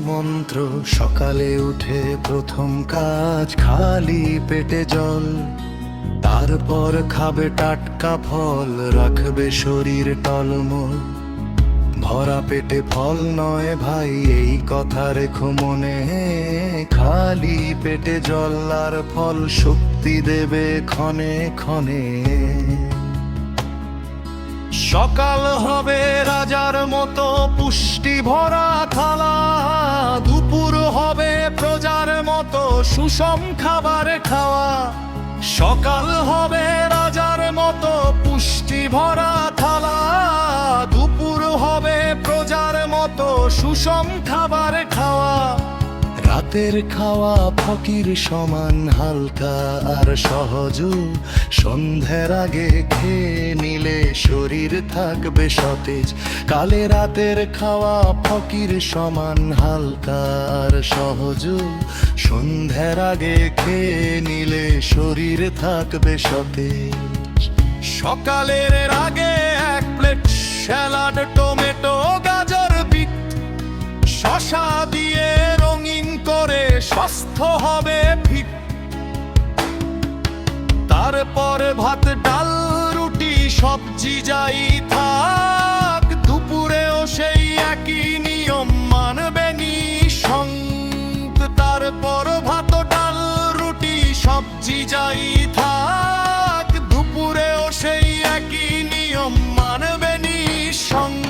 মন্ত্র, সকালে উঠে প্রথম কাজ খালি পেটে জল, তারপর খাবে টাটকা ফল, রাখবে শরীর টলমল। ভরা পেটে ফল নয় ভাই, এই কথা রেখো মনে, খালি পেটে জল আর ফল শক্তি দেবে ক্ষণে ক্ষণে। সকাল হবে রাজার মতো পুষ্টি ভরা থালা, দুপুর হবে প্রজার মতো সুষম খাবার খাওয়া। সকাল হবে রাজার মতো পুষ্টি ভরা থালা, দুপুর হবে প্রজার মতো সুষম খাবার খাওয়া। রাতের খাওয়া ফকির সমান হালকা আর সহজ, সন্ধ্যার আগে খেয়ে নিলে শরীর থাকবে সতেজ। কালে রাতের খাওয়া ফকির সমান হালকা আর সহজ, সন্ধ্যার আগে খেয়ে নিলে শরীর থাকবে সতেজ। সকালের আগে এক প্লেট স্যালাড, টমেটো, গাজর, বিট, শসা দিয়ে রঙিন করে স্বাস্থ্য হবে ফিট। তারপর ভাত, ডাল, রুটি, সবজি যাই থাক, দুপুরেও সেই একই নিয়ম মানবে নিঃসঙ্গ। তারপর ভাত, ডাল, রুটি, সবজি যাই থাক, দুপুরেও সেই একই নিয়ম মানবে নিঃসঙ্গ।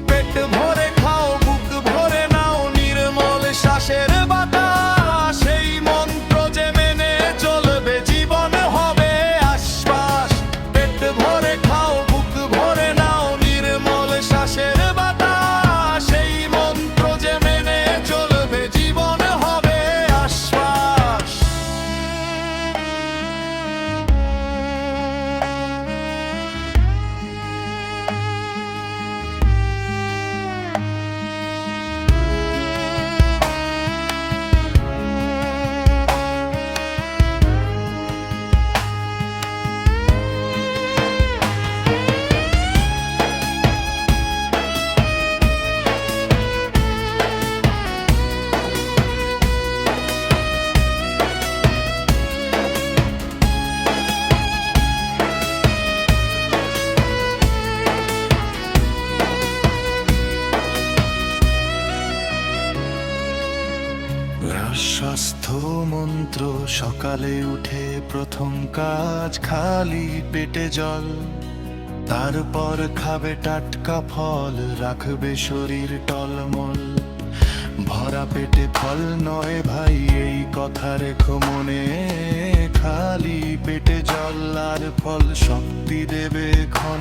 পেট ভরে খাও, বুক ভরে নাও, নির্মল শ্বাসের বাতাস, এই মন্ত্র যে মেনে চলবে জীবন হবে আশ্বাস। পেট ভরে খাও, বুক ভরে নাও, নির্মল শ্বাসের বাতাস, এই মন্ত্র যে মেনে চলবে জীবন হবে আশ্বাস। স্বাস্থ্য মন্ত্র, সকালে উঠে প্রথম কাজ খালি পেটে জল, তারপর খাবে টাটকা ফল, রাখবে শরীর টলমল। ভরা পেটে ফল নয় ভাই, এই কথা রেখো মনে, খালি পেটে জল আর ফল শক্তি দেবে ক্ষণে।